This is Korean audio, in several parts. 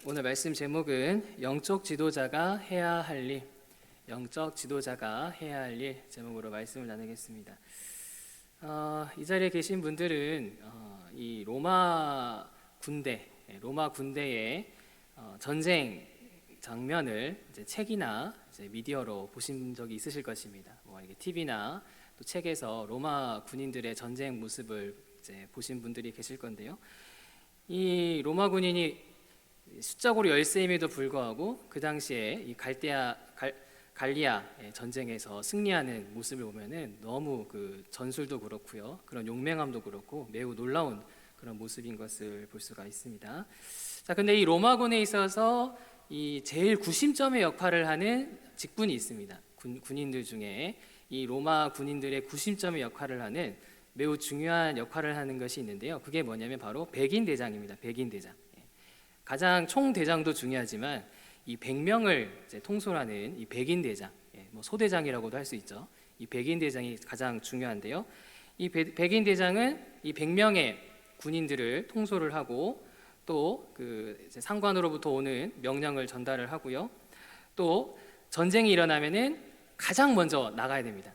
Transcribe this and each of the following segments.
오늘 말씀 제목은 영적 지도자가 해야 할 일, 영적 지도자가 해야 할 일 제목으로 말씀을 나누겠습니다. 이 자리에 계신 분들은 이 로마 군대의 전쟁 장면을 이제 책이나 이제 미디어로 보신 적이 있으실 것입니다. 이게 TV나 또 책에서 로마 군인들의 전쟁 모습을 이제 보신 분들이 계실 건데요. 이 로마 군인이 숫자고로 열세임에도 불구하고 그 당시에 이 갈리아 전쟁에서 승리하는 모습을 보면은 너무 그 전술도 그렇고요, 그런 용맹함도 그렇고 매우 놀라운 그런 모습인 것을 볼 수가 있습니다. 자, 근데 이 로마군에 있어서 이 제일 구심점의 역할을 하는 직분이 있습니다. 군인들 중에 이 로마 군인들의 구심점의 역할을 하는 매우 중요한 역할을 하는 것이 있는데요. 그게 뭐냐면 바로 백인대장입니다. 백인대장. 가장 총대장도 중요하지만 이 100명을 통솔하는 이 백인대장, 소대장이라고도 할 수 있죠. 이 백인대장이 가장 중요한데요. 이 백인대장은 이 100명의 군인들을 통솔을 하고 또 그 상관으로부터 오는 명령을 전달을 하고요. 또 전쟁이 일어나면은 가장 먼저 나가야 됩니다.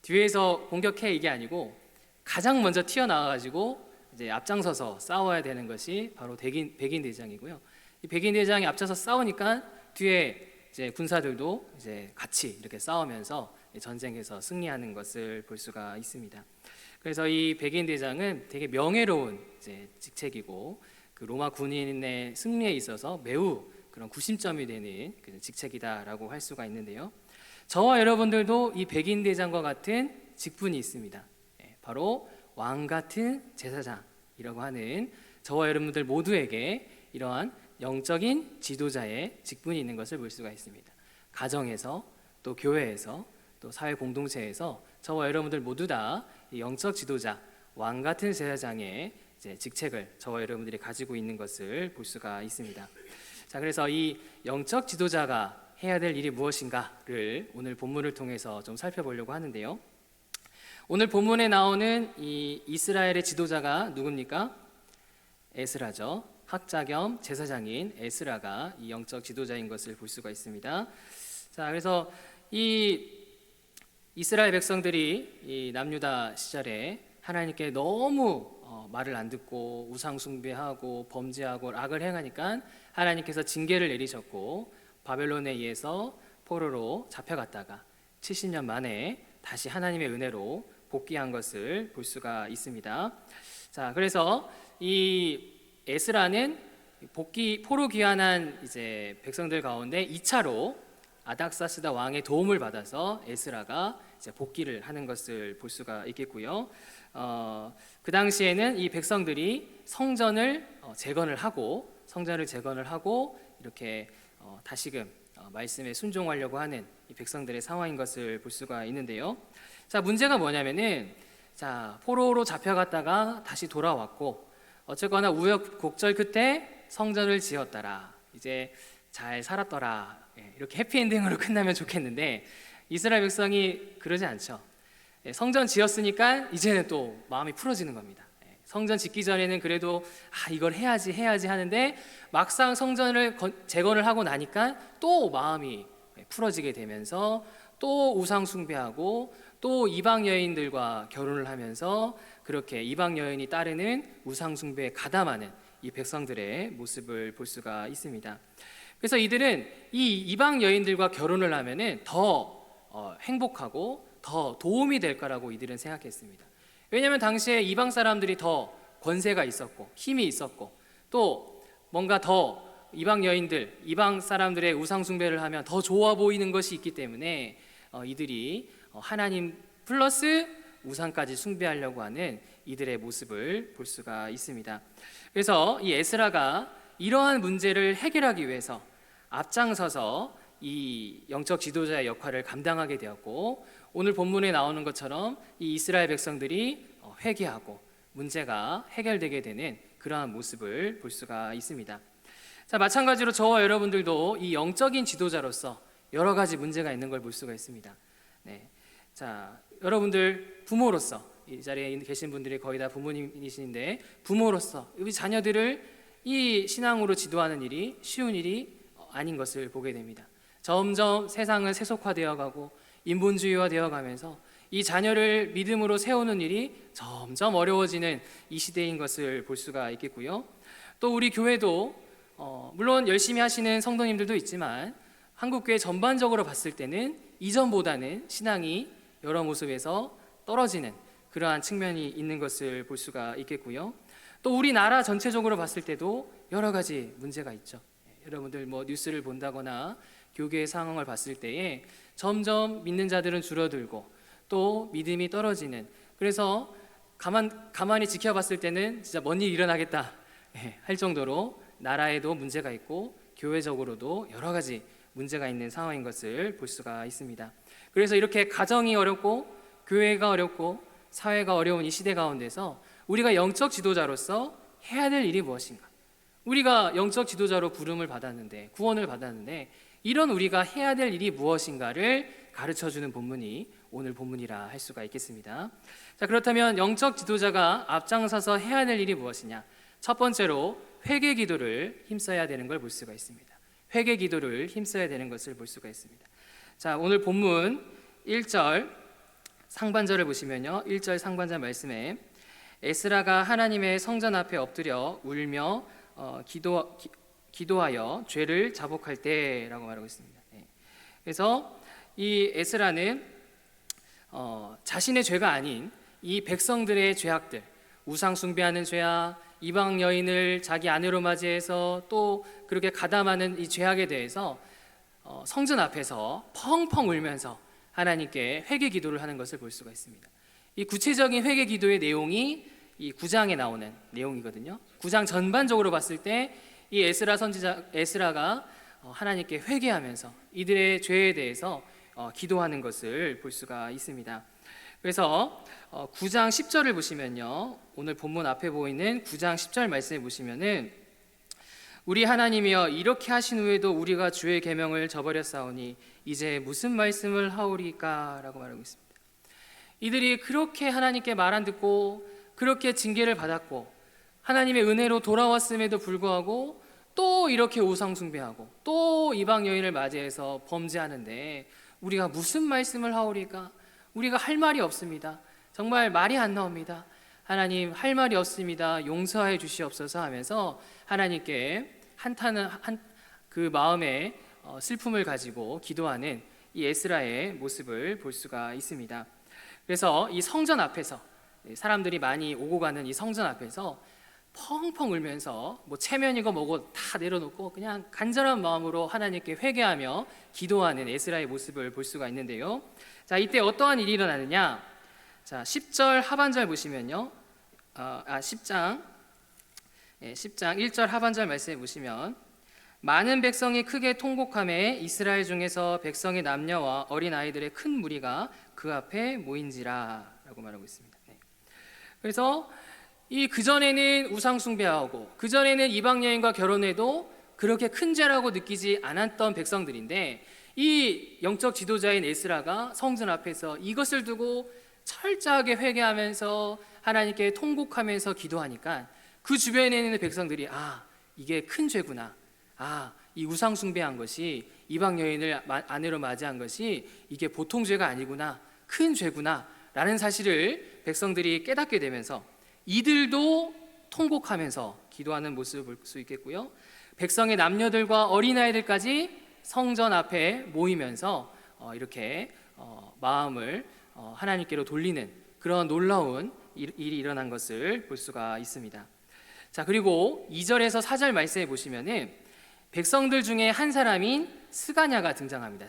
뒤에서 공격해 이게 아니고 가장 먼저 튀어나와가지고 이제 앞장서서 싸워야 되는 것이 바로 백인 대장이고요. 이 백인 대장이 앞서서 싸우니까 뒤에 이제 군사들도 이제 같이 이렇게 싸우면서 전쟁에서 승리하는 것을 볼 수가 있습니다. 그래서 이 백인 대장은 되게 명예로운 이제 직책이고 그 로마 군인의 승리에 있어서 매우 그런 구심점이 되는 그런 직책이다라고 할 수가 있는데요. 저와 여러분들도 이 백인 대장과 같은 직분이 있습니다. 바로 왕 같은 제사장이라고 하는 저와 여러분들 모두에게 이러한 영적인 지도자의 직분이 있는 것을 볼 수가 있습니다. 가정에서 또 교회에서 또 사회 공동체에서 저와 여러분들 모두 다 영적 지도자, 왕 같은 제사장의 이제 직책을 저와 여러분들이 가지고 있는 것을 볼 수가 있습니다. 자, 그래서 이 영적 지도자가 해야 될 일이 무엇인가를 오늘 본문을 통해서 좀 살펴보려고 하는데요. 오늘 본문에 나오는 이 이스라엘의 지도자가 누굽니까? 에스라죠. 학자 겸 제사장인 에스라가 이 영적 지도자인 것을 볼 수가 있습니다. 자, 그래서 이 이스라엘 백성들이 이 남유다 시절에 하나님께 너무 말을 안 듣고 우상 숭배하고 범죄하고 악을 행하니까 하나님께서 징계를 내리셨고 바벨론에 의해서 포로로 잡혀갔다가 70년 만에 다시 하나님의 은혜로 복귀한 것을 볼 수가 있습니다. 자, 그래서 이 에스라는 포로 귀환한 이제 백성들 가운데 2차로 아닥사스다 왕의 도움을 받아서 에스라가 이제 복귀를 하는 것을 볼 수가 있겠고요. 그 당시에는 이 백성들이 성전을 재건을 하고 이렇게 다시금 말씀에 순종하려고 하는 이 백성들의 상황인 것을 볼 수가 있는데요. 자, 문제가 뭐냐면은 포로로 잡혀갔다가 다시 돌아왔고 어쨌거나 우여곡절 끝에 성전을 지었더라, 이제 잘 살았더라, 이렇게 해피엔딩으로 끝나면 좋겠는데 이스라엘 백성이 그러지 않죠. 성전 지었으니까 이제는 또 마음이 풀어지는 겁니다. 성전 짓기 전에는 그래도 이걸 해야지 하는데 막상 성전을 재건을 하고 나니까 또 마음이 풀어지게 되면서 또 우상 숭배하고 또 이방 여인들과 결혼을 하면서 그렇게 이방 여인이 따르는 우상 숭배에 가담하는 이 백성들의 모습을 볼 수가 있습니다. 그래서 이들은 이 이방 여인들과 결혼을 하면은 더 행복하고 더 도움이 될 거라고 이들은 생각했습니다. 왜냐하면 당시에 이방 사람들이 더 권세가 있었고 힘이 있었고 또 뭔가 더 이방 여인들, 이방 사람들의 우상 숭배를 하면 더 좋아 보이는 것이 있기 때문에 이들이 하나님 플러스 우상까지 숭배하려고 하는 이들의 모습을 볼 수가 있습니다. 그래서 이 에스라가 이러한 문제를 해결하기 위해서 앞장서서 이 영적 지도자의 역할을 감당하게 되었고 오늘 본문에 나오는 것처럼 이 이스라엘 백성들이 회개하고 문제가 해결되게 되는 그러한 모습을 볼 수가 있습니다. 자, 마찬가지로 저와 여러분들도 이 영적인 지도자로서 여러 가지 문제가 있는 걸 볼 수가 있습니다. 자, 여러분들 부모로서 이 자리에 계신 분들이 거의 다 부모님이신데 부모로서 우리 자녀들을 이 신앙으로 지도하는 일이 쉬운 일이 아닌 것을 보게 됩니다. 점점 세상은 세속화되어 가고 인본주의화되어 가면서 이 자녀를 믿음으로 세우는 일이 점점 어려워지는 이 시대인 것을 볼 수가 있겠고요. 또 우리 교회도 물론 열심히 하시는 성도님들도 있지만 한국교회 전반적으로 봤을 때는 이전보다는 신앙이 여러 모습에서 떨어지는 그러한 측면이 있는 것을 볼 수가 있겠고요. 또 우리나라 전체적으로 봤을 때도 여러 가지 문제가 있죠. 여러분들 뭐 뉴스를 본다거나 교계의 상황을 봤을 때에 점점 믿는 자들은 줄어들고 또 믿음이 떨어지는, 그래서 가만히 지켜봤을 때는 진짜 뭔 일이 일어나겠다 할 정도로 나라에도 문제가 있고 교회적으로도 여러 가지 문제가 있는 상황인 것을 볼 수가 있습니다. 그래서 이렇게 가정이 어렵고 교회가 어렵고 사회가 어려운 이 시대 가운데서 우리가 영적 지도자로서 해야 될 일이 무엇인가? 우리가 영적 지도자로 부름을 받았는데, 구원을 받았는데, 이런 우리가 해야 될 일이 무엇인가를 가르쳐주는 본문이 오늘 본문이라 할 수가 있겠습니다. 자, 그렇다면 영적 지도자가 앞장서서 해야 될 일이 무엇이냐? 첫 번째로 회개 기도를 힘써야 되는 걸 볼 수가 있습니다. 회개 기도를 힘써야 되는 것을 볼 수가 있습니다. 자, 오늘 본문 1절 상반절을 보시면요, 1절 상반절 말씀에 에스라가 하나님의 성전 앞에 엎드려 울며 기도하여 죄를 자복할 때라고 말하고 있습니다. 그래서 이 에스라는 자신의 죄가 아닌 이 백성들의 죄악들, 우상 숭배하는 죄악, 이방 여인을 자기 아내로 맞이해서 또 그렇게 가담하는 이 죄악에 대해서 성전 앞에서 펑펑 울면서 하나님께 회개 기도를 하는 것을 볼 수가 있습니다. 이 구체적인 회개 기도의 내용이 이 9장에 나오는 내용이거든요. 9장 전반적으로 봤을 때 이 에스라가 하나님께 회개하면서 이들의 죄에 대해서 기도하는 것을 볼 수가 있습니다. 그래서 9장 10절을 보시면요, 오늘 본문 앞에 보이는 9장 10절 말씀을 보시면은 우리 하나님이여 이렇게 하신 후에도 우리가 주의 계명을 저버렸사오니 이제 무슨 말씀을 하오리까 라고 말하고 있습니다. 이들이 그렇게 하나님께 말 안 듣고 그렇게 징계를 받았고 하나님의 은혜로 돌아왔음에도 불구하고 또 이렇게 우상 숭배하고 또 이방 여인을 맞이해서 범죄하는데 우리가 무슨 말씀을 하오리까? 우리가 할 말이 없습니다. 정말 말이 안 나옵니다. 하나님 할 말이 없습니다. 용서해 주시옵소서 하면서 하나님께 한탄은 그 마음에 슬픔을 가지고 기도하는 이 에스라의 모습을 볼 수가 있습니다. 그래서 이 성전 앞에서 사람들이 많이 오고 가는 이 성전 앞에서 펑펑 울면서 뭐 체면이고 뭐고 다 내려놓고 그냥 간절한 마음으로 하나님께 회개하며 기도하는 에스라의 모습을 볼 수가 있는데요. 자, 이때 어떠한 일이 일어나느냐? 자, 10절 하반절 보시면요. 10장 1절 하반절 말씀에 보시면 많은 백성이 크게 통곡하매 이스라엘 중에서 백성의 남녀와 어린 아이들의 큰 무리가 그 앞에 모인지라 라고 말하고 있습니다. 그래서 이 그전에는 우상 숭배하고 그전에는 이방 여인과 결혼해도 그렇게 큰 죄라고 느끼지 않았던 백성들인데 이 영적 지도자인 에스라가 성전 앞에서 이것을 두고 철저하게 회개하면서 하나님께 통곡하면서 기도하니까 그 주변에 있는 백성들이 이게 큰 죄구나, 이 우상 숭배한 것이 이방 여인을 아내로 맞이한 것이 이게 보통 죄가 아니구나, 큰 죄구나 라는 사실을 백성들이 깨닫게 되면서 이들도 통곡하면서 기도하는 모습을 볼 수 있겠고요. 백성의 남녀들과 어린아이들까지 성전 앞에 모이면서 이렇게 마음을 하나님께로 돌리는 그런 놀라운 일이 일어난 것을 볼 수가 있습니다. 자, 그리고 2절에서 4절 말씀에 보시면은 백성들 중에 한 사람인 스가냐가 등장합니다.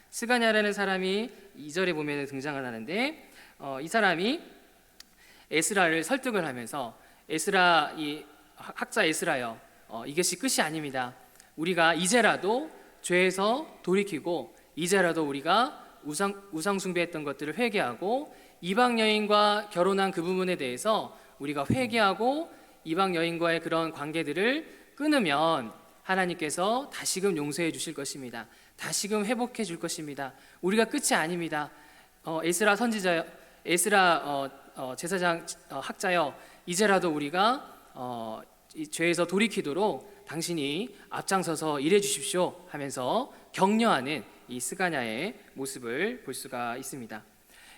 스가냐라는 사람이 2절에 보면 등장을 하는데 이 사람이 에스라를 설득을 하면서 이 학자 에스라여, 이것이 끝이 아닙니다. 우리가 이제라도 죄에서 돌이키고 이제라도 우리가 우상 숭배했던 것들을 회개하고 이방 여인과 결혼한 그 부분에 대해서 우리가 회개하고 이방 여인과의 그런 관계들을 끊으면 하나님께서 다시금 용서해 주실 것입니다. 다시금 회복해 줄 것입니다. 우리가 끝이 아닙니다. 에스라 선지자여, 에스라 제사장 학자여, 이제라도 우리가 이 죄에서 돌이키도록 당신이 앞장서서 일해 주십시오 하면서 격려하는 이 스가냐의 모습을 볼 수가 있습니다.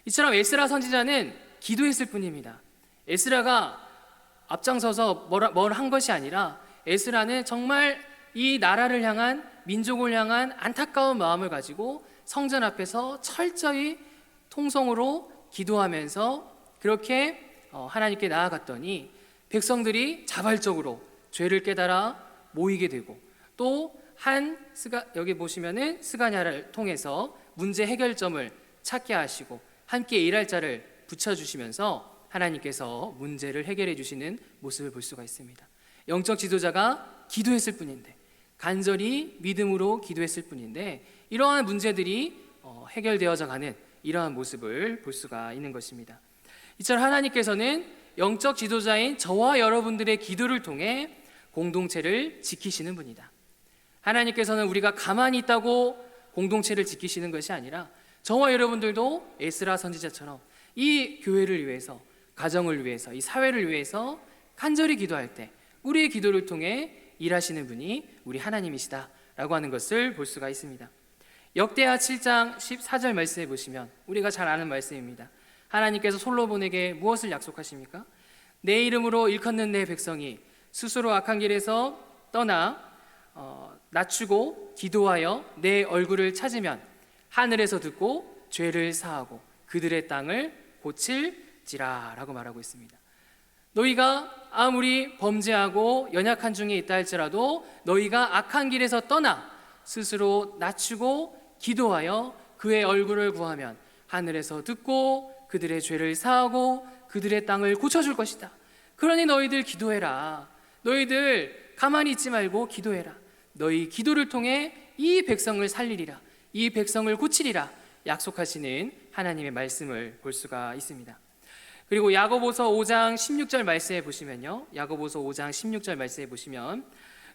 이처럼 에스라 선지자는 기도했을 뿐입니다. 에스라가 앞장서서 뭘 한 것이 아니라 에스라는 정말 이 나라를 향한, 민족을 향한 안타까운 마음을 가지고 성전 앞에서 철저히 통성으로 기도하면서 그렇게 하나님께 나아갔더니 백성들이 자발적으로 죄를 깨달아 모이게 되고, 또 여기 보시면은 스가냐를 통해서 문제 해결점을 찾게 하시고 함께 일할 자를 붙여주시면서 하나님께서 문제를 해결해 주시는 모습을 볼 수가 있습니다. 영적 지도자가 기도했을 뿐인데, 간절히 믿음으로 기도했을 뿐인데 이러한 문제들이 해결되어져 가는 이러한 모습을 볼 수가 있는 것입니다. 이처럼 하나님께서는 영적 지도자인 저와 여러분들의 기도를 통해 공동체를 지키시는 분이다. 하나님께서는 우리가 가만히 있다고 공동체를 지키시는 것이 아니라 저와 여러분들도 에스라 선지자처럼 이 교회를 위해서, 가정을 위해서, 이 사회를 위해서 간절히 기도할 때 우리의 기도를 통해 일하시는 분이 우리 하나님이시다라고 하는 것을 볼 수가 있습니다. 역대하 7장 14절 말씀해 보시면 우리가 잘 아는 말씀입니다. 하나님께서 솔로몬에게 무엇을 약속하십니까? 내 이름으로 일컫는 내 백성이 스스로 악한 길에서 떠나 낮추고 기도하여 내 얼굴을 찾으면 하늘에서 듣고 죄를 사하고 그들의 땅을 고칠지라 라고 말하고 있습니다. 너희가 아무리 범죄하고 연약한 중에 있다 할지라도 너희가 악한 길에서 떠나 스스로 낮추고 기도하여 그의 얼굴을 구하면 하늘에서 듣고 그들의 죄를 사하고 그들의 땅을 고쳐줄 것이다. 그러니 너희들 기도해라. 너희들 가만히 있지 말고 기도해라. 너희 기도를 통해 이 백성을 살리리라. 이 백성을 고치리라 약속하시는 하나님의 말씀을 볼 수가 있습니다. 그리고 야고보서 5장 16절 말씀에 보시면요, 야고보서 5장 16절 말씀에 보시면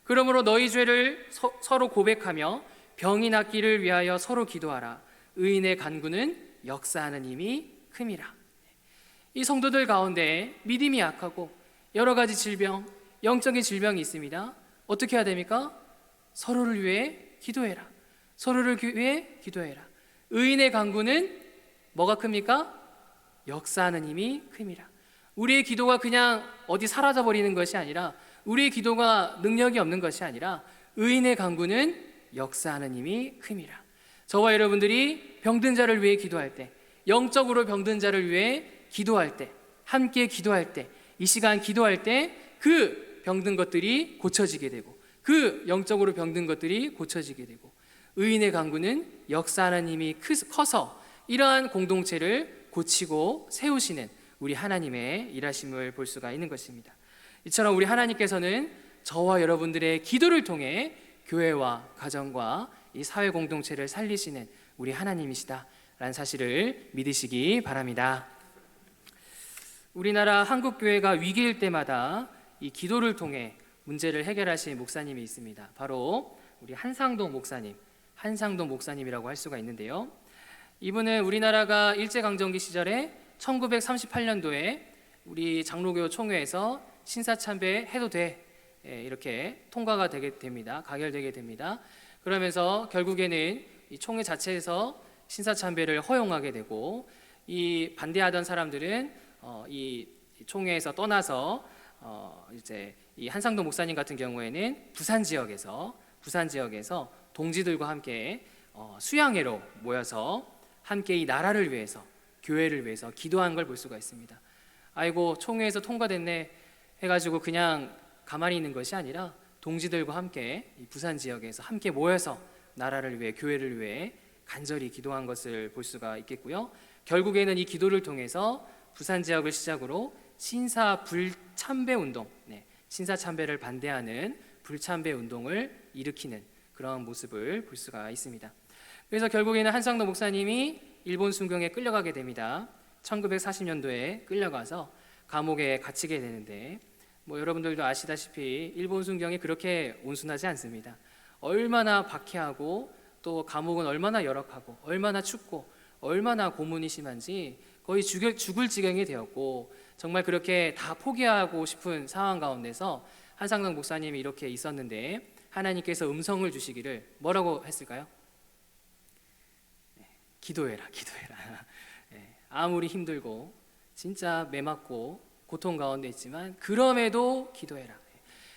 그러므로 너희 죄를 서로 고백하며 병이 낫기를 위하여 서로 기도하라. 의인의 간구는 역사하는 힘이 큼이라. 이 성도들 가운데 믿음이 약하고 여러 가지 질병, 영적인 질병이 있습니다. 어떻게 해야 됩니까? 서로를 위해 기도해라. 서로를 위해 기도해라. 의인의 간구는 뭐가 큽니까? 역사하는 힘이 큼이라. 우리의 기도가 그냥 어디 사라져버리는 것이 아니라, 우리의 기도가 능력이 없는 것이 아니라 의인의 간구는 역사하는 힘이 큼이라. 저와 여러분들이 병든 자를 위해 기도할 때, 영적으로 병든 자를 위해 기도할 때, 함께 기도할 때, 이 시간 기도할 때 그 병든 것들이 고쳐지게 되고, 그 영적으로 병든 것들이 고쳐지게 되고, 의인의 간구는 역사하는 힘이 커서 이러한 공동체를 고치고 세우시는 우리 하나님의 일하심을 볼 수가 있는 것입니다. 이처럼 우리 하나님께서는 저와 여러분들의 기도를 통해 교회와 가정과 이 사회 공동체를 살리시는 우리 하나님이시다라는 사실을 믿으시기 바랍니다. 우리나라 한국교회가 위기일 때마다 이 기도를 통해 문제를 해결하신 목사님이 있습니다. 바로 우리 한상동 목사님이라고 할 수가 있는데요. 이분은 우리나라가 일제강점기 시절에 1938년도에 우리 장로교 총회에서 신사참배 해도 돼, 이렇게 통과가 되게 됩니다. 가결되게 됩니다. 그러면서 결국에는 이 총회 자체에서 신사참배를 허용하게 되고, 이 반대하던 사람들은 이 총회에서 떠나서 이제 이 한상동 목사님 같은 경우에는 부산 지역에서 동지들과 함께 수양회로 모여서 함께 이 나라를 위해서, 교회를 위해서 기도한 걸 볼 수가 있습니다. 아이고, 총회에서 통과됐네 해가지고 그냥 가만히 있는 것이 아니라 동지들과 함께 이 부산 지역에서 함께 모여서 나라를 위해, 교회를 위해 간절히 기도한 것을 볼 수가 있겠고요. 결국에는 이 기도를 통해서 부산 지역을 시작으로 신사 불참배 운동, 신사 참배를 반대하는 불참배 운동을 일으키는 그런 모습을 볼 수가 있습니다. 그래서 결국에는 한상도 목사님이 일본 순경에 끌려가게 됩니다. 1940년도에 끌려가서 감옥에 갇히게 되는데, 여러분들도 아시다시피 일본 순경이 그렇게 온순하지 않습니다. 얼마나 박해하고 또 감옥은 얼마나 열악하고 얼마나 춥고 얼마나 고문이 심한지 거의 죽을 지경이 되었고, 정말 그렇게 다 포기하고 싶은 상황 가운데서 한상덕 목사님이 이렇게 있었는데 하나님께서 음성을 주시기를 뭐라고 했을까요? 기도해라, 기도해라. 아무리 힘들고 진짜 매맞고 고통 가운데 있지만 그럼에도 기도해라.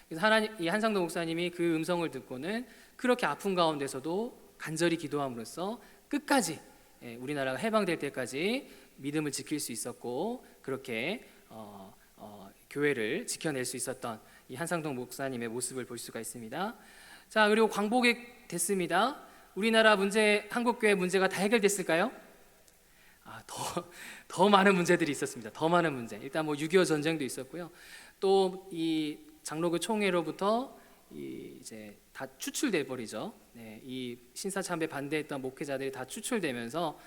그래서 이 한상덕 목사님이 그 음성을 듣고는 그렇게 아픈 가운데서도 간절히 기도함으로써 끝까지 우리나라가 해방될 때까지 믿음을 지킬 수 있었고 그렇게 교회를 지켜낼 수 있었던 이 한상덕 목사님의 모습을 볼 수가 있습니다. 자, 그리고 광복이 됐습니다. 우리나라 문제, 한국교회 문제가 다 해결됐을까요? 더 많은 문제들이 있었습니다. 더 많은 문제. 일단 뭐 6.25 전쟁도 있었고요. 또 이 장로교 총회로부터 이제 다 추출돼 버리죠. 이 신사참배 반대했던 목회자들이 다 추출되면서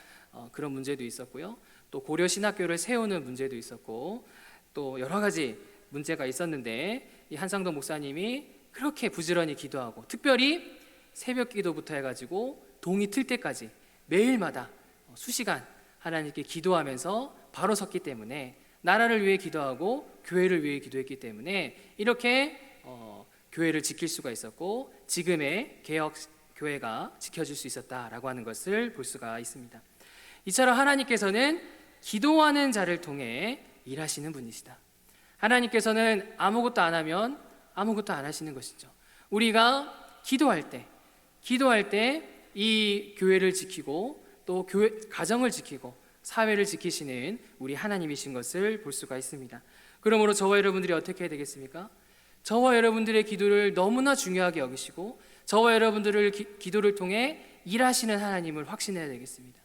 그런 문제도 있었고요. 또 고려 신학교를 세우는 문제도 있었고 또 여러 가지 문제가 있었는데 이 한상덕 목사님이 그렇게 부지런히 기도하고 특별히 새벽 기도부터 해가지고 동이 틀 때까지 매일마다 수시간 하나님께 기도하면서 바로 섰기 때문에 나라를 위해 기도하고 교회를 위해 기도했기 때문에 이렇게 교회를 지킬 수가 있었고 지금의 개혁 교회가 지켜질 수 있었다라고 하는 것을 볼 수가 있습니다. 이처럼 하나님께서는 기도하는 자를 통해 일하시는 분이시다. 하나님께서는 아무것도 안 하면 아무것도 안 하시는 것이죠. 우리가 기도할 때 이 교회를 지키고 또 교회 가정을 지키고 사회를 지키시는 우리 하나님이신 것을 볼 수가 있습니다. 그러므로 저와 여러분들이 어떻게 해야 되겠습니까? 저와 여러분들의 기도를 너무나 중요하게 여기시고 저와 여러분들을 기도를 통해 일하시는 하나님을 확신해야 되겠습니다.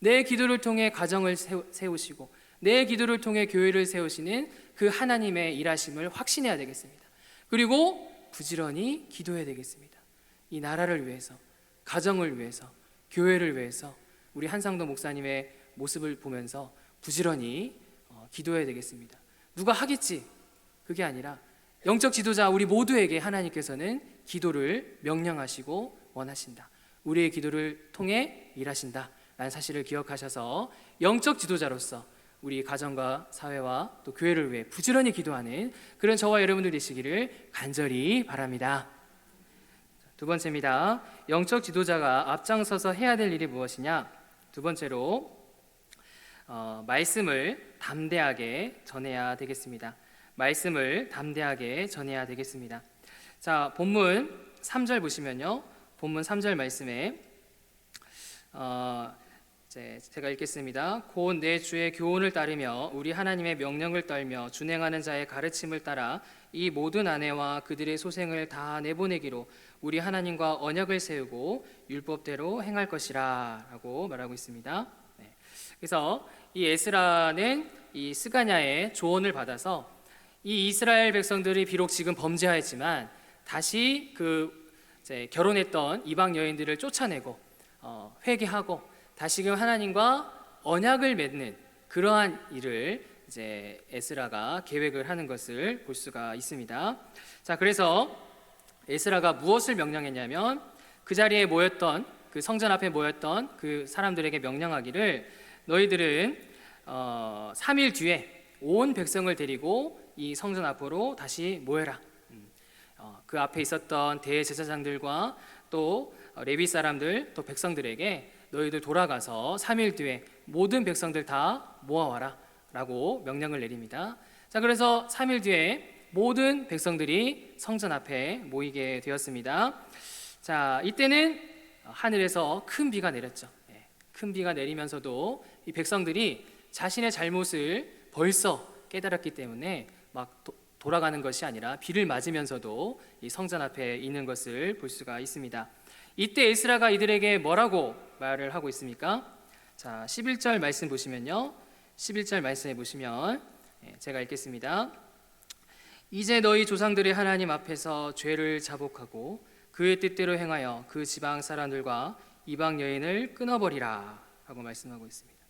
내 기도를 통해 가정을 세우시고 내 기도를 통해 교회를 세우시는 그 하나님의 일하심을 확신해야 되겠습니다. 그리고 부지런히 기도해야 되겠습니다. 이 나라를 위해서, 가정을 위해서, 교회를 위해서 우리 한상덕 목사님의 모습을 보면서 부지런히 기도해야 되겠습니다. 누가 하겠지? 그게 아니라 영적 지도자 우리 모두에게 하나님께서는 기도를 명령하시고 원하신다. 우리의 기도를 통해 일하신다 라는 사실을 기억하셔서 영적 지도자로서 우리 가정과 사회와 또 교회를 위해 부지런히 기도하는 그런 저와 여러분들 되시기를 간절히 바랍니다. 두 번째입니다. 영적 지도자가 앞장서서 해야 될 일이 무엇이냐? 두 번째로 말씀을 담대하게 전해야 되겠습니다. 말씀을 담대하게 전해야 되겠습니다. 자, 본문 3절 보시면요. 본문 3절 말씀에 제가 읽겠습니다. 곧 내 주의 교훈을 따르며 우리 하나님의 명령을 떨며 준행하는 자의 가르침을 따라 이 모든 아내와 그들의 소생을 다 내보내기로 우리 하나님과 언약을 세우고 율법대로 행할 것이라 라고 말하고 있습니다. 그래서 이 에스라는 이 스가냐의 조언을 받아서 이 이스라엘 백성들이 비록 지금 범죄하였지만 다시 결혼했던 이방 여인들을 쫓아내고 회개하고 다시금 하나님과 언약을 맺는 그러한 일을 이제 에스라가 계획을 하는 것을 볼 수가 있습니다. 자, 그래서 에스라가 무엇을 명령했냐면 그 자리에 모였던 그 성전 앞에 모였던 그 사람들에게 명령하기를 너희들은 3일 뒤에 온 백성을 데리고 이 성전 앞으로 다시 모여라. 그 앞에 있었던 대제사장들과 또 레위 사람들 또 백성들에게 너희들 돌아가서 3일 뒤에 모든 백성들 다 모아와라 라고 명령을 내립니다. 자, 그래서 3일 뒤에 모든 백성들이 성전 앞에 모이게 되었습니다. 자, 이때는 하늘에서 큰 비가 내렸죠. 큰 비가 내리면서도 이 백성들이 자신의 잘못을 벌써 깨달았기 때문에 막 돌아가는 것이 아니라 비를 맞으면서도 이 성전 앞에 있는 것을 볼 수가 있습니다. 이때 에스라가 이들에게 뭐라고 말을 하고 있습니까? 자, 11절 말씀 보시면요. 11절 말씀에 보시면 제가 읽겠습니다. 이제 너희 조상들의 하나님 앞에서 죄를 자복하고 그의 뜻대로 행하여 그 지방 사람들과 이방 여인을 끊어버리라 하고 말씀하고 있습니다.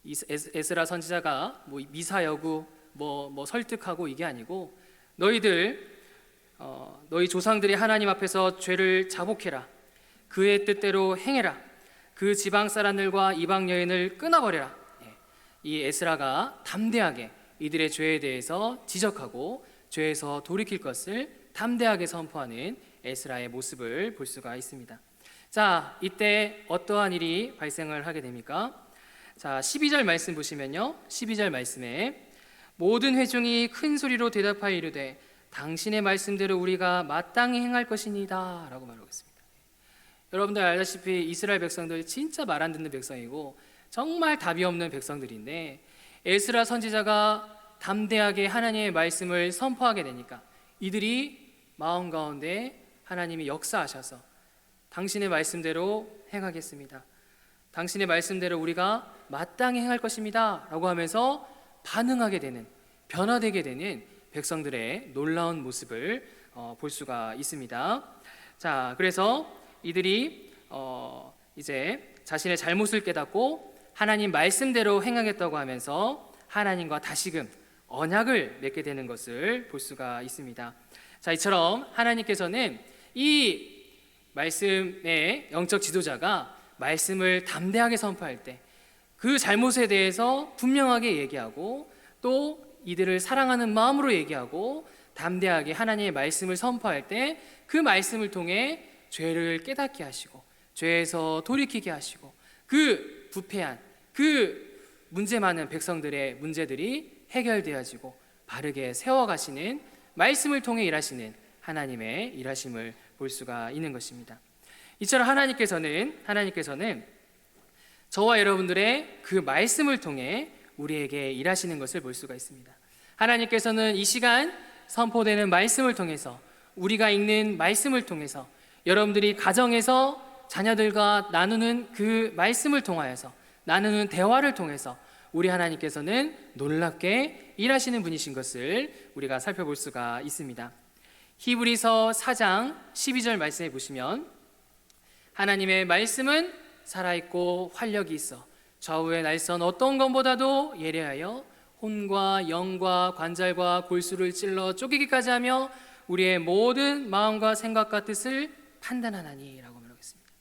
에스라 선지자가 뭐 미사 여구 뭐 설득하고 이게 아니고 너희 조상들이 하나님 앞에서 죄를 자복해라. 그의 뜻대로 행해라. 그 지방 사람들과 이방 여인을 끊어버려라. 이 에스라가 담대하게 이들의 죄에 대해서 지적하고 죄에서 돌이킬 것을 담대하게 선포하는 에스라의 모습을 볼 수가 있습니다. 자, 이때 어떠한 일이 발생을 하게 됩니까? 자, 12절 말씀 보시면요, 12절 말씀에 모든 회중이 큰 소리로 대답하여 이르되 당신의 말씀대로 우리가 마땅히 행할 것이니이다 라고 말하고 있습니다. 여러분들 알다시피 이스라엘 백성들 진짜 말 안 듣는 백성이고 정말 답이 없는 백성들인데, 에스라 선지자가 담대하게 하나님의 말씀을 선포하게 되니까 이들이 마음 가운데 하나님이 역사하셔서 당신의 말씀대로 행하겠습니다, 당신의 말씀대로 우리가 마땅히 행할 것입니다 라고 하면서 반응하게 되는, 변화되게 되는 백성들의 놀라운 모습을 볼 수가 있습니다. 자, 그래서 이들이 이제 자신의 잘못을 깨닫고 하나님 말씀대로 행하겠다고 하면서 하나님과 다시금 언약을 맺게 되는 것을 볼 수가 있습니다. 자, 이처럼 하나님께서는 이 말씀의 영적 지도자가 말씀을 담대하게 선포할 때 그 잘못에 대해서 분명하게 얘기하고 또 이들을 사랑하는 마음으로 얘기하고 담대하게 하나님의 말씀을 선포할 때 그 말씀을 통해 죄를 깨닫게 하시고 죄에서 돌이키게 하시고 그 부패한 그 문제 많은 백성들의 문제들이 해결되어지고 바르게 세워가시는 말씀을 통해 일하시는 하나님의 일하심을 볼 수가 있는 것입니다. 이처럼 하나님께서는 저와 여러분들의 그 말씀을 통해 우리에게 일하시는 것을 볼 수가 있습니다. 하나님께서는 이 시간 선포되는 말씀을 통해서, 우리가 읽는 말씀을 통해서, 여러분들이 가정에서 자녀들과 나누는 그 말씀을 통하여서, 나누는 대화를 통해서 우리 하나님께서는 놀랍게 일하시는 분이신 것을 우리가 살펴볼 수가 있습니다. 히브리서 4장 12절 말씀에 보시면 하나님의 말씀은 살아있고 활력이 있어 좌우의 날선 어떤 것보다도 예리하여 혼과 영과 관절과 골수를 찔러 쪼개기까지 하며 우리의 모든 마음과 생각과 뜻을 판단하나니 라고 말하겠습니다.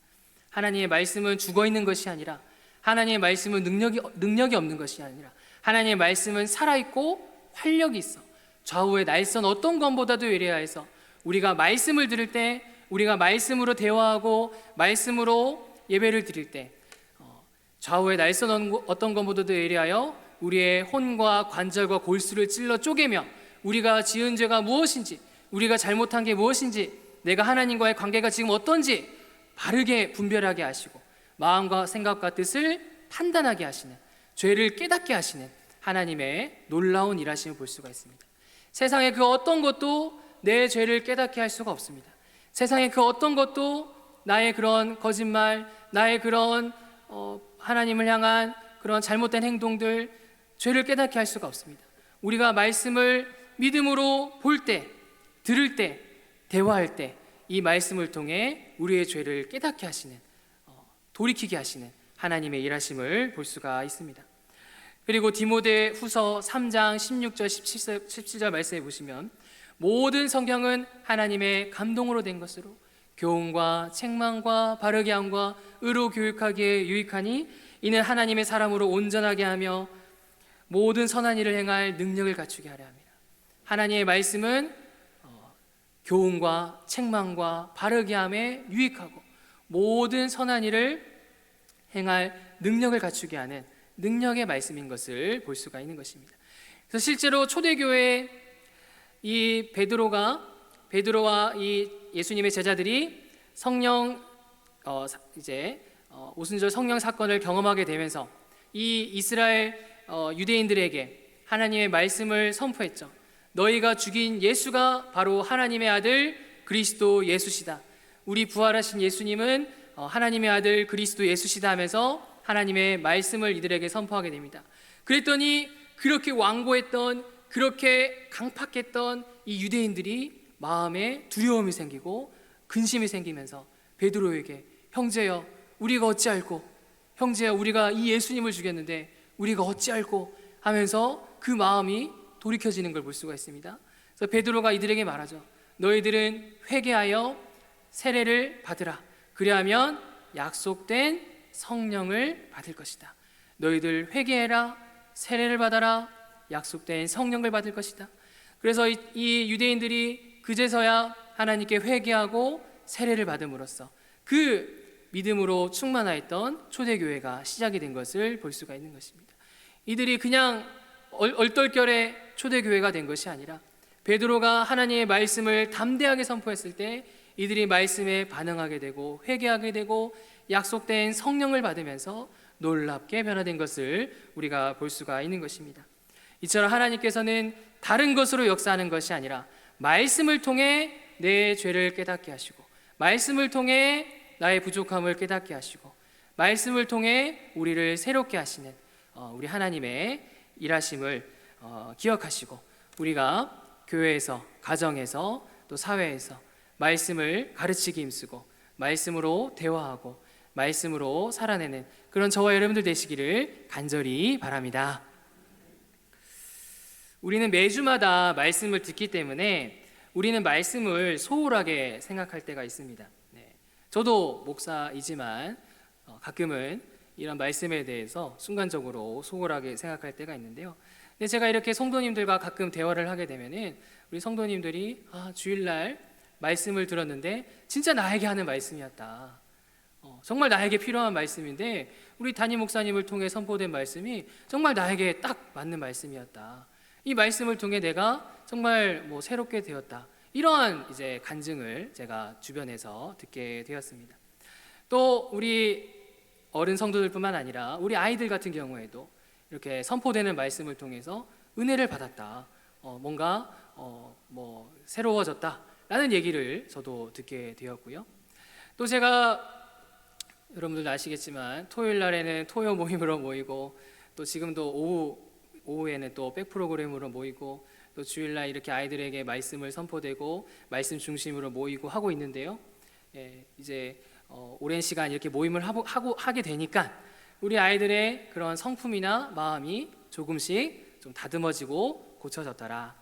하나님의 말씀은 죽어있는 것이 아니라, 하나님의 말씀은 능력이 없는 것이 아니라, 하나님의 말씀은 살아있고 활력이 있어 좌우의 날선 어떤 것보다도 예리하여서 우리가 말씀을 들을 때, 우리가 말씀으로 대화하고 말씀으로 예배를 드릴 때 좌우의 날선 어떤 것보다도 예리하여 우리의 혼과 관절과 골수를 찔러 쪼개며 우리가 지은 죄가 무엇인지, 우리가 잘못한 게 무엇인지, 내가 하나님과의 관계가 지금 어떤지 바르게 분별하게 하시고 마음과 생각과 뜻을 판단하게 하시는, 죄를 깨닫게 하시는 하나님의 놀라운 일하심을 볼 수가 있습니다. 세상의 그 어떤 것도 내 죄를 깨닫게 할 수가 없습니다. 세상의 그 어떤 것도 나의 그런 거짓말, 나의 그런 하나님을 향한 그런 잘못된 행동들, 죄를 깨닫게 할 수가 없습니다. 우리가 말씀을 믿음으로 볼 때, 들을 때, 대화할 때 이 말씀을 통해 우리의 죄를 깨닫게 하시는, 돌이키게 하시는 하나님의 일하심을 볼 수가 있습니다. 그리고 디모데 후서 3장 16절 17절 말씀해 보시면 모든 성경은 하나님의 감동으로 된 것으로 교훈과 책망과 바르게 함과 의로 교육하기에 유익하니 이는 하나님의 사람으로 온전하게 하며 모든 선한 일을 행할 능력을 갖추게 하려 합니다. 하나님의 말씀은 교훈과 책망과 바르게 함에 유익하고 모든 선한 일을 행할 능력을 갖추게 하는 능력의 말씀인 것을 볼 수가 있는 것입니다. 그래서 실제로 초대교회에 이 베드로와 이 예수님의 제자들이 성령 오순절 성령 사건을 경험하게 되면서 이 이스라엘 유대인들에게 하나님의 말씀을 선포했죠. 너희가 죽인 예수가 바로 하나님의 아들 그리스도 예수시다. 우리 부활하신 예수님은 하나님의 아들 그리스도 예수시다 하면서 하나님의 말씀을 이들에게 선포하게 됩니다. 그랬더니 그렇게 완고했던, 그렇게 강팍했던 이 유대인들이 마음에 두려움이 생기고 근심이 생기면서 베드로에게 형제여 우리가 어찌알고, 형제여 우리가 이 예수님을 죽였는데 우리가 어찌알고 하면서 그 마음이 돌이켜지는 걸 볼 수가 있습니다. 그래서 베드로가 이들에게 말하죠. 너희들은 회개하여 세례를 받으라. 그리하면 약속된 성령을 받을 것이다. 너희들 회개해라, 세례를 받아라, 약속된 성령을 받을 것이다. 그래서 이 유대인들이 그제서야 하나님께 회개하고 세례를 받음으로써 그 믿음으로 충만하였던 초대교회가 시작이 된 것을 볼 수가 있는 것입니다. 이들이 그냥 얼떨결에 초대교회가 된 것이 아니라 베드로가 하나님의 말씀을 담대하게 선포했을 때 이들이 말씀에 반응하게 되고 회개하게 되고 약속된 성령을 받으면서 놀랍게 변화된 것을 우리가 볼 수가 있는 것입니다. 이처럼 하나님께서는 다른 것으로 역사하는 것이 아니라 말씀을 통해 내 죄를 깨닫게 하시고, 말씀을 통해 나의 부족함을 깨닫게 하시고, 말씀을 통해 우리를 새롭게 하시는 우리 하나님의 일하심을 기억하시고, 우리가 교회에서, 가정에서, 또 사회에서 말씀을 가르치기 힘쓰고 말씀으로 대화하고 말씀으로 살아내는 그런 저와 여러분들 되시기를 간절히 바랍니다. 우리는 매주마다 말씀을 듣기 때문에 우리는 말씀을 소홀하게 생각할 때가 있습니다. 저도 목사이지만 가끔은 이런 말씀에 대해서 순간적으로 소홀하게 생각할 때가 있는데요. 근데 제가 이렇게 성도님들과 가끔 대화를 하게 되면은 우리 성도님들이 주일날 말씀을 들었는데 진짜 나에게 하는 말씀이었다. 정말 나에게 필요한 말씀인데 우리 담임 목사님을 통해 선포된 말씀이 정말 나에게 딱 맞는 말씀이었다. 이 말씀을 통해 내가 정말 새롭게 되었다. 이러한 이제 간증을 제가 주변에서 듣게 되었습니다. 또 우리 어른 성도들뿐만 아니라 우리 아이들 같은 경우에도 이렇게 선포되는 말씀을 통해서 은혜를 받았다. 뭔가 새로워졌다라는 얘기를 저도 듣게 되었고요. 또 제가 여러분들도 아시겠지만 토요일 날에는 토요 모임으로 모이고 또 지금도 오후에는 또 백 프로그램으로 모이고 또 주일날 이렇게 아이들에게 말씀을 선포되고 말씀 중심으로 모이고 하고 있는데요. 이제 오랜 시간 이렇게 모임을 하게 되니까 우리 아이들의 그런 성품이나 마음이 조금씩 좀 다듬어지고 고쳐졌더라.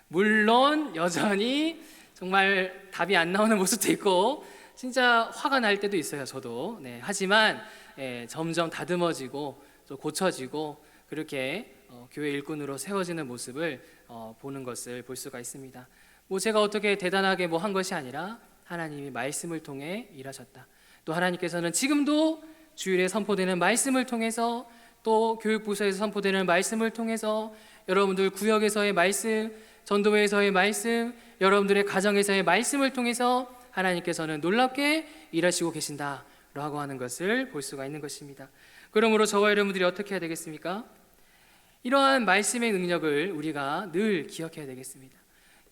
물론 여전히 정말 답이 안 나오는 모습도 있고 진짜 화가 날 때도 있어요. 저도. 하지만 점점 다듬어지고 또 고쳐지고 그렇게 교회 일꾼으로 세워지는 모습을 보는 것을 볼 수가 있습니다. 제가 어떻게 대단하게 한 것이 아니라 하나님이 말씀을 통해 일하셨다. 또 하나님께서는 지금도 주일에 선포되는 말씀을 통해서 또 교육부서에서 선포되는 말씀을 통해서 여러분들 구역에서의 말씀, 전도회에서의 말씀, 여러분들의 가정에서의 말씀을 통해서 하나님께서는 놀랍게 일하시고 계신다라고 하는 것을 볼 수가 있는 것입니다. 그러므로 저와 여러분들이 어떻게 해야 되겠습니까? 이러한 말씀의 능력을 우리가 늘 기억해야 되겠습니다.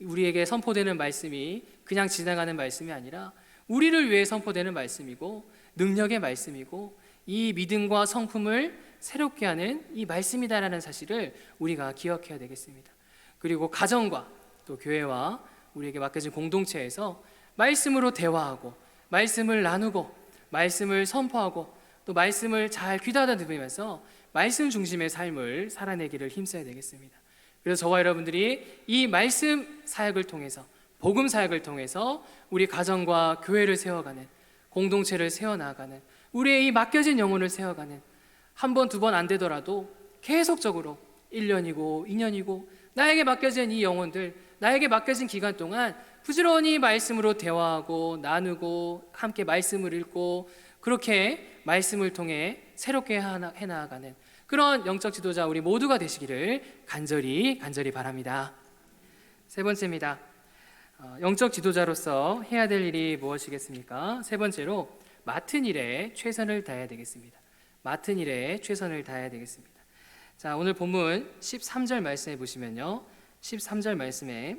우리에게 선포되는 말씀이 그냥 지나가는 말씀이 아니라 우리를 위해 선포되는 말씀이고 능력의 말씀이고 이 믿음과 성품을 새롭게 하는 이 말씀이다라는 사실을 우리가 기억해야 되겠습니다. 그리고 가정과 또 교회와 우리에게 맡겨진 공동체에서 말씀으로 대화하고 말씀을 나누고 말씀을 선포하고 또 말씀을 잘 귀담아들으면서 말씀 중심의 삶을 살아내기를 힘써야 되겠습니다. 그래서 저와 여러분들이 이 말씀 사역을 통해서 복음 사역을 통해서 우리 가정과 교회를 세워가는 공동체를 세워나가는 우리의 이 맡겨진 영혼을 세워가는 한 번, 두 번 안 되더라도 계속적으로 1년이고 2년이고 나에게 맡겨진 이 영혼들 나에게 맡겨진 기간 동안 부지런히 말씀으로 대화하고 나누고 함께 말씀을 읽고 그렇게 말씀을 통해 새롭게 해나가는 그런 영적 지도자 우리 모두가 되시기를 간절히 바랍니다. 세 번째입니다. 영적 지도자로서 해야 될 일이 무엇이겠습니까? 세 번째로 맡은 일에 최선을 다해야 되겠습니다. 맡은 일에 최선을 다해야 되겠습니다. 자, 오늘 본문 13절 말씀해 보시면요. 13절 말씀에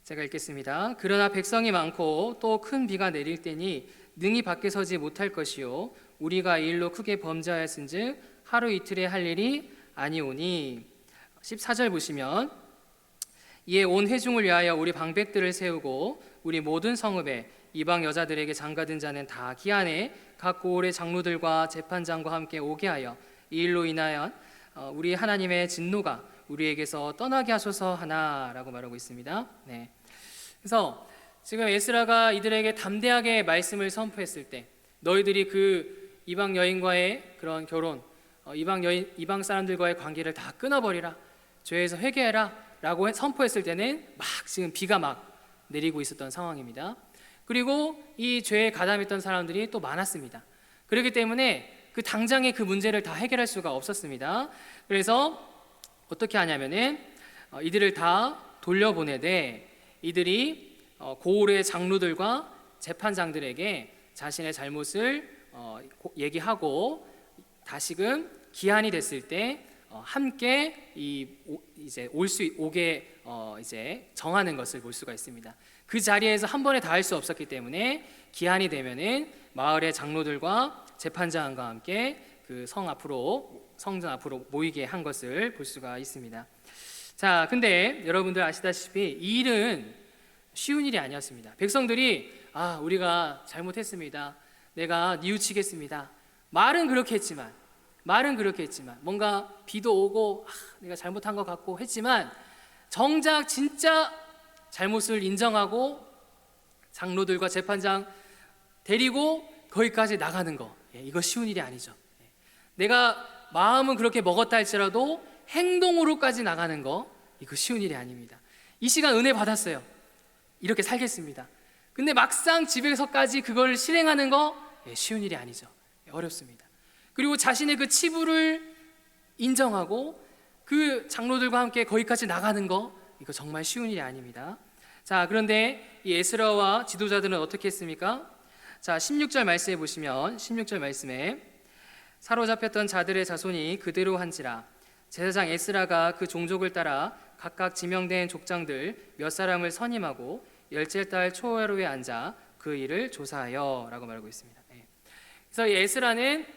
제가 읽겠습니다. 그러나 백성이 많고 또 큰 비가 내릴 때니 능히 밖에 서지 못할 것이요 우리가 이 일로 크게 범죄하였은즉 하루 이틀에 할 일이 아니오니. 14절 보시면 이에 온 회중을 위하여 우리 방백들을 세우고 우리 모든 성읍에 이방 여자들에게 장가든 자는 다 기한에 각 고을의 장로들과 재판장과 함께 오게 하여 이 일로 인하여 우리 하나님의 진노가 우리에게서 떠나게 하소서 하나라고 말하고 있습니다. 그래서 지금 에스라가 이들에게 담대하게 말씀을 선포했을 때 너희들이 그 이방 여인과의 그런 결혼, 이방 사람들과의 관계를 다 끊어버리라. 죄에서 회개해라 라고 선포했을 때는 막 지금 비가 막 내리고 있었던 상황입니다. 그리고 이 죄에 가담했던 사람들이 또 많았습니다. 그렇기 때문에 그 당장의 그 문제를 다 해결할 수가 없었습니다. 그래서 어떻게 하냐면은 이들을 다 돌려보내되 이들이 고을의 장로들과 재판장들에게 자신의 잘못을 얘기하고 다시금 기한이 됐을 때 함께 이제 오게 이제 정하는 것을 볼 수가 있습니다. 그 자리에서 한 번에 다 할 수 없었기 때문에 기한이 되면은 마을의 장로들과 재판장과 함께 그 성전 앞으로 모이게 한 것을 볼 수가 있습니다. 자, 근데 여러분들 아시다시피 이 일은 쉬운 일이 아니었습니다. 백성들이 우리가 잘못했습니다. 내가 뉘우치겠습니다. 말은 그렇게 했지만 뭔가 비도 오고 내가 잘못한 것 같고 했지만 정작 진짜 잘못을 인정하고 장로들과 재판장 데리고 거기까지 나가는 거, 이거 쉬운 일이 아니죠. 내가 마음은 그렇게 먹었다 할지라도 행동으로까지 나가는 거, 이거 쉬운 일이 아닙니다. 이 시간 은혜 받았어요. 이렇게 살겠습니다. 근데 막상 집에서까지 그걸 실행하는 거 쉬운 일이 아니죠. 어렵습니다. 그리고 자신의 그 치부를 인정하고 그 장로들과 함께 거기까지 나가는 거, 이거 정말 쉬운 일이 아닙니다. 자, 그런데 이 에스라와 지도자들은 어떻게 했습니까? 자, 16절 말씀해 보시면 16절 말씀에 사로잡혔던 자들의 자손이 그대로 한지라 제사장 에스라가 그 종족을 따라 각각 지명된 족장들 몇 사람을 선임하고 열째 달 초하루에 앉아 그 일을 조사하여 라고 말하고 있습니다. 그래서 이 에스라는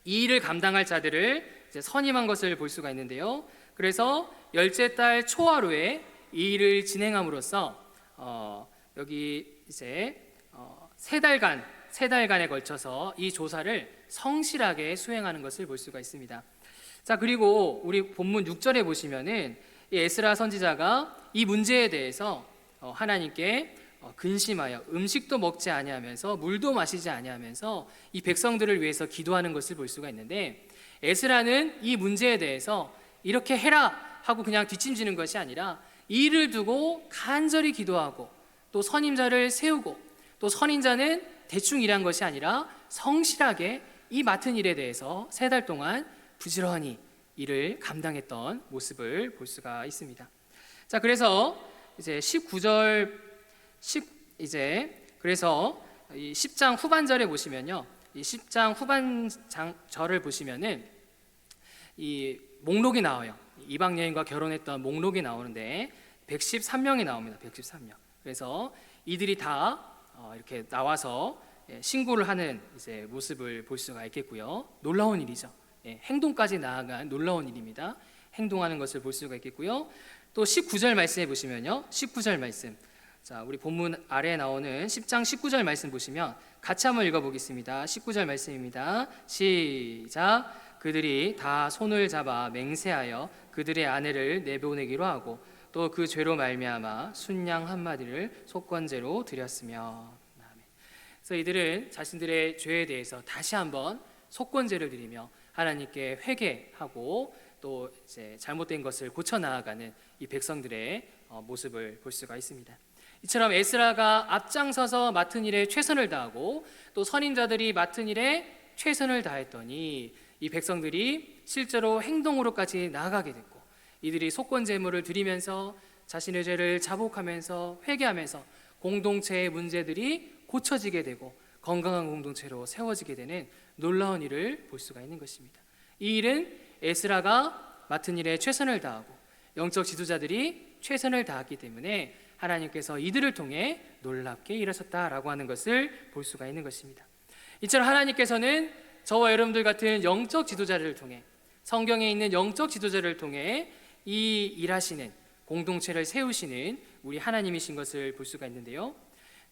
이 일을 감당할 자들을 이제 선임한 것을 볼 수가 있는데요. 그래서 열째 달 초하루에 이 일을 진행함으로써 여기 이제 세 달간에 걸쳐서 이 조사를 성실하게 수행하는 것을 볼 수가 있습니다. 자, 그리고 우리 본문 6절에 보시면은 이 에스라 선지자가 이 문제에 대해서 하나님께 근심하여 음식도 먹지 아니하면서 물도 마시지 아니하면서 이 백성들을 위해서 기도하는 것을 볼 수가 있는데, 에스라는 이 문제에 대해서 이렇게 해라 하고 그냥 뒷짐지는 것이 아니라 이를 두고 간절히 기도하고 또 선임자를 세우고 또 선임자는 대충 일한 것이 아니라 성실하게 이 맡은 일에 대해서 3달 동안 부지런히 일을 감당했던 모습을 볼 수가 있습니다. 자, 그래서 이제 19절 그래서 이 10장 후반절에 보시면요, 이 10장 후반절을 보시면은 이 목록이 나와요. 이방 여인과 결혼했던 목록이 나오는데 113명이 나옵니다. 113명. 그래서 이들이 다 이렇게 나와서 신고를 하는 이제 모습을 볼 수가 있겠고요. 놀라운 일이죠. 행동까지 나아간 놀라운 일입니다. 행동하는 것을 볼 수가 있겠고요. 또 19절 말씀해 보시면요, 19절 말씀, 자, 우리 본문 아래에 나오는 10장 19절 말씀 보시면 같이 한번 읽어보겠습니다. 19절 말씀입니다. 시작. 그들이 다 손을 잡아 맹세하여 그들의 아내를 내보내기로 하고 또 그 죄로 말미암아 순양 한 마디를 속건제로 드렸으며. 그래서 이들은 자신들의 죄에 대해서 다시 한번 속건제를 드리며 하나님께 회개하고 또 이제 잘못된 것을 고쳐 나아가는 이 백성들의 모습을 볼 수가 있습니다. 이처럼 에스라가 앞장서서 맡은 일에 최선을 다하고 또 선임자들이 맡은 일에 최선을 다했더니 이 백성들이 실제로 행동으로까지 나아가게 됐고, 이들이 속건제물을 드리면서 자신의 죄를 자복하면서 회개하면서 공동체의 문제들이 고쳐지게 되고 건강한 공동체로 세워지게 되는 놀라운 일을 볼 수가 있는 것입니다. 이 일은 에스라가 맡은 일에 최선을 다하고 영적 지도자들이 최선을 다했기 때문에 하나님께서 이들을 통해 놀랍게 일하셨다라고 하는 것을 볼 수가 있는 것입니다. 이처럼 하나님께서는 저와 여러분들 같은 영적 지도자를 통해, 성경에 있는 영적 지도자를 통해 이 일하시는 공동체를 세우시는 우리 하나님이신 것을 볼 수가 있는데요.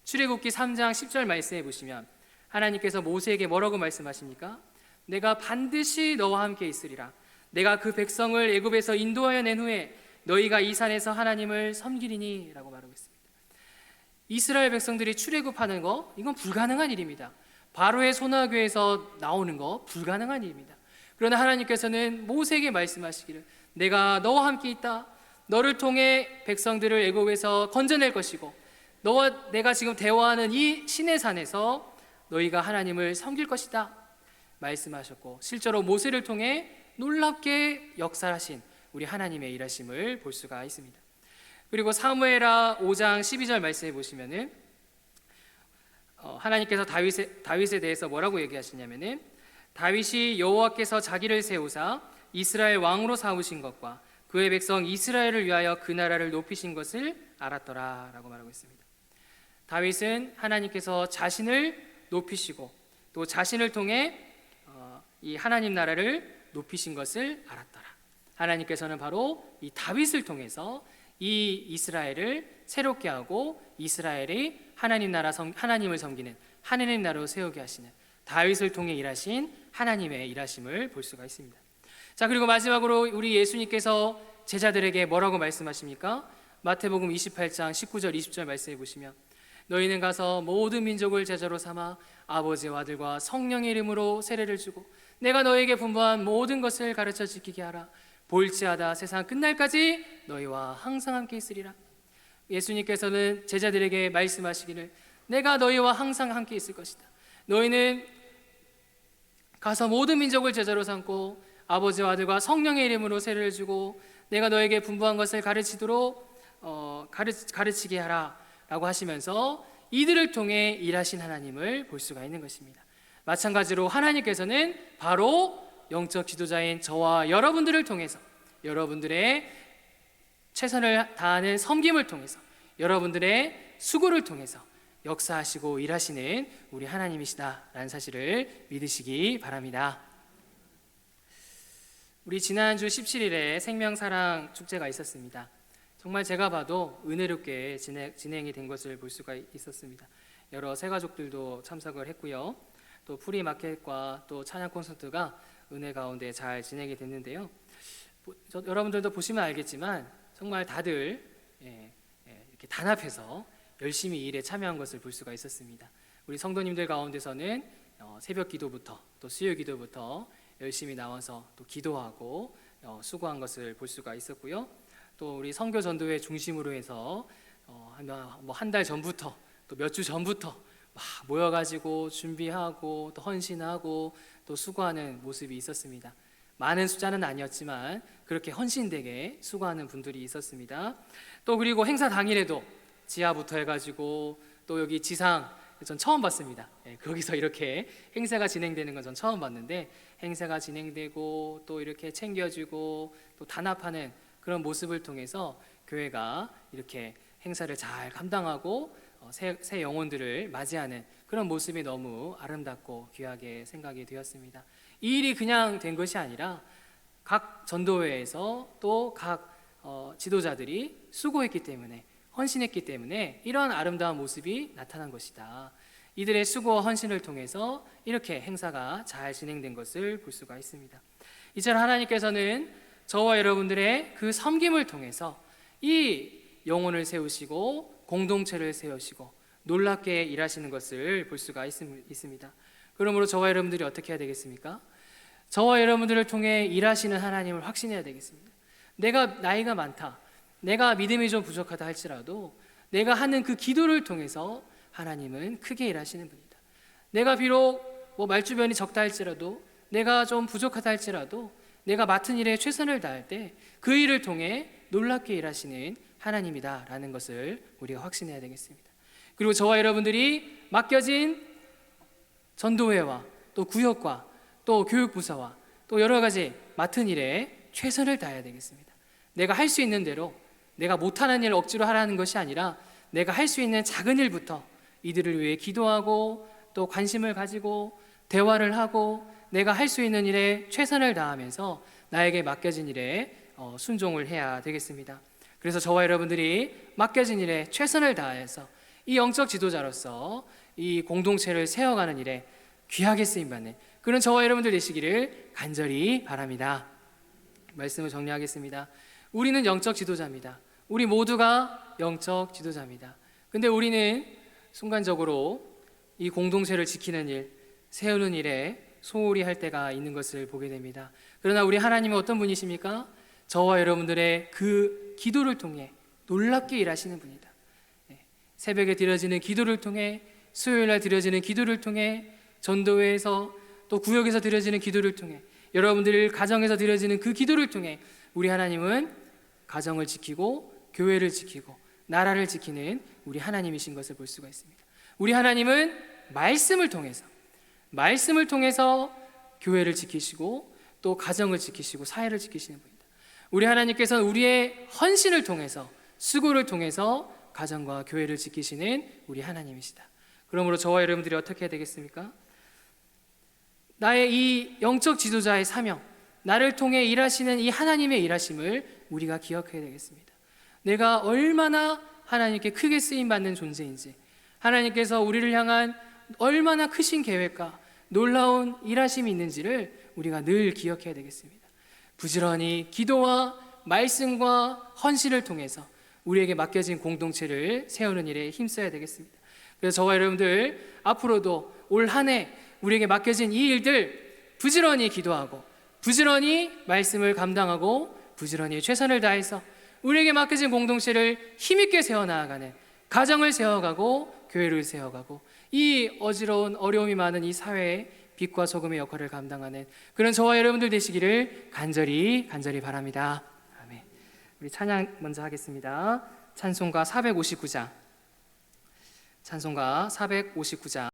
출애굽기 3장 10절 말씀해 보시면 하나님께서 모세에게 뭐라고 말씀하십니까? 내가 반드시 너와 함께 있으리라. 내가 그 백성을 애굽에서 인도하여 낸 후에 너희가 이 산에서 하나님을 섬기리니 라고 말하고 있습니다. 이스라엘 백성들이 출애굽하는 거, 이건 불가능한 일입니다. 바로의 소나교에서 나오는 거 불가능한 일입니다. 그러나 하나님께서는 모세에게 말씀하시기를 내가 너와 함께 있다. 너를 통해 백성들을 애굽에서 건져낼 것이고 너와 내가 지금 대화하는 이 시내산에서 너희가 하나님을 섬길 것이다 말씀하셨고, 실제로 모세를 통해 놀랍게 역사하신 우리 하나님의 일하심을 볼 수가 있습니다. 그리고 사무엘하 5장 12절 말씀해 보시면은 하나님께서 다윗에 대해서 뭐라고 얘기하시냐면은 다윗이 여호와께서 자기를 세우사 이스라엘 왕으로 삼으신 것과 그의 백성 이스라엘을 위하여 그 나라를 높이신 것을 알았더라 라고 말하고 있습니다. 다윗은 하나님께서 자신을 높이시고 또 자신을 통해 이 하나님 나라를 높이신 것을 알았더라. 하나님께서는 바로 이 다윗을 통해서 이 이스라엘을 새롭게 하고 이스라엘이 하나님을 섬기는 하나님 나라로 세우게 하시는 다윗을 통해 일하신 하나님의 일하심을 볼 수가 있습니다. 자, 그리고 마지막으로 우리 예수님께서 제자들에게 뭐라고 말씀하십니까? 마태복음 28장 19절 20절 말씀해 보시면 너희는 가서 모든 민족을 제자로 삼아 아버지와 아들과 성령의 이름으로 세례를 주고 내가 너희에게 분부한 모든 것을 가르쳐 지키게 하라. 볼지어다 세상 끝날까지 너희와 항상 함께 있으리라. 예수님께서는 제자들에게 말씀하시기를 내가 너희와 항상 함께 있을 것이다. 너희는 가서 모든 민족을 제자로 삼고 아버지와 아들과 성령의 이름으로 세례를 주고 내가 너에게 분부한 것을 가르치게 하라 라고 하시면서 이들을 통해 일하신 하나님을 볼 수가 있는 것입니다. 마찬가지로 하나님께서는 바로 영적 지도자인 저와 여러분들을 통해서 여러분들의 최선을 다하는 섬김을 통해서 여러분들의 수고를 통해서 역사하시고 일하시는 우리 하나님이시다라는 사실을 믿으시기 바랍니다. 우리 지난주 17일에 생명사랑 축제가 있었습니다. 정말 제가 봐도 은혜롭게 진행이 된 것을 볼 수가 있었습니다. 여러 새가족들도 참석을 했고요. 또 프리마켓과 또 찬양 콘서트가 은혜 가운데 잘 진행이 됐는데요. 여러분들도 보시면 알겠지만 정말 다들 이렇게 단합해서 열심히 일에 참여한 것을 볼 수가 있었습니다. 우리 성도님들 가운데서는 새벽 기도부터 또 수요 기도부터 열심히 나와서 또 기도하고 수고한 것을 볼 수가 있었고요. 또 우리 선교 전도회 중심으로 해서 한 달 전부터 또 몇 주 전부터 막 모여가지고 준비하고 또 헌신하고 또 수고하는 모습이 있었습니다. 많은 숫자는 아니었지만 그렇게 헌신되게 수고하는 분들이 있었습니다. 또 그리고 행사 당일에도 지하부터 해가지고 또 여기 지상 전 처음 봤습니다. 거기서 이렇게 행사가 진행되는 건 전 처음 봤는데 행사가 진행되고 또 이렇게 챙겨주고 또 단합하는 그런 모습을 통해서 교회가 이렇게 행사를 잘 감당하고 새 영혼들을 맞이하는 그런 모습이 너무 아름답고 귀하게 생각이 되었습니다. 이 일이 그냥 된 것이 아니라 각 전도회에서 또 각 지도자들이 수고했기 때문에 헌신했기 때문에 이런 아름다운 모습이 나타난 것이다. 이들의 수고와 헌신을 통해서 이렇게 행사가 잘 진행된 것을 볼 수가 있습니다. 이처럼 하나님께서는 저와 여러분들의 그 섬김을 통해서 이 영혼을 세우시고 공동체를 세우시고 놀랍게 일하시는 것을 볼 수가 있습니다. 그러므로 저와 여러분들이 어떻게 해야 되겠습니까? 저와 여러분들을 통해 일하시는 하나님을 확신해야 되겠습니다. 내가 나이가 많다, 내가 믿음이 좀 부족하다 할지라도 내가 하는 그 기도를 통해서 하나님은 크게 일하시는 분이다. 내가 비록 말주변이 적다 할지라도 내가 좀 부족하다 할지라도 내가 맡은 일에 최선을 다할 때 그 일을 통해 놀랍게 일하시는 하나님이다 라는 것을 우리가 확신해야 되겠습니다. 그리고 저와 여러분들이 맡겨진 전도회와 또 구역과 또 교육부서와 또 여러 가지 맡은 일에 최선을 다해야 되겠습니다. 내가 할 수 있는 대로, 내가 못하는 일을 억지로 하라는 것이 아니라 내가 할 수 있는 작은 일부터 이들을 위해 기도하고 또 관심을 가지고 대화를 하고 내가 할 수 있는 일에 최선을 다하면서 나에게 맡겨진 일에 순종을 해야 되겠습니다. 그래서 저와 여러분들이 맡겨진 일에 최선을 다해서 이 영적 지도자로서 이 공동체를 세워가는 일에 귀하게 쓰임받는 그런 저와 여러분들 되시기를 간절히 바랍니다. 말씀을 정리하겠습니다. 우리는 영적 지도자입니다. 우리 모두가 영적 지도자입니다. 근데 우리는 순간적으로 이 공동체를 지키는 일, 세우는 일에 소홀히 할 때가 있는 것을 보게 됩니다. 그러나 우리 하나님은 어떤 분이십니까? 저와 여러분들의 그 기도를 통해 놀랍게 일하시는 분이다. 새벽에 드려지는 기도를 통해, 수요일날 드려지는 기도를 통해, 전도회에서 또 구역에서 드려지는 기도를 통해, 여러분들 가정에서 드려지는 그 기도를 통해 우리 하나님은 가정을 지키고 교회를 지키고 나라를 지키는 우리 하나님이신 것을 볼 수가 있습니다. 우리 하나님은 말씀을 통해서 교회를 지키시고 또 가정을 지키시고 사회를 지키시는 분이다. 우리 하나님께서는 우리의 헌신을 통해서, 수고를 통해서 가정과 교회를 지키시는 우리 하나님이시다. 그러므로 저와 여러분들이 어떻게 해야 되겠습니까? 나의 이 영적 지도자의 사명, 나를 통해 일하시는 이 하나님의 일하심을 우리가 기억해야 되겠습니다. 내가 얼마나 하나님께 크게 쓰임받는 존재인지, 하나님께서 우리를 향한 얼마나 크신 계획과 놀라운 일하심이 있는지를 우리가 늘 기억해야 되겠습니다. 부지런히 기도와 말씀과 헌신을 통해서 우리에게 맡겨진 공동체를 세우는 일에 힘써야 되겠습니다. 그래서 저와 여러분들 앞으로도 올 한 해 우리에게 맡겨진 이 일들 부지런히 기도하고 부지런히 말씀을 감당하고 부지런히 최선을 다해서 우리에게 맡겨진 공동체를 힘있게 세워나가는, 가정을 세워가고 교회를 세워가고 이 어지러운 어려움이 많은 이 사회에 빛과 소금의 역할을 감당하는 그런 저와 여러분들 되시기를 간절히 바랍니다. 아멘. 우리 찬양 먼저 하겠습니다. 찬송가 459장.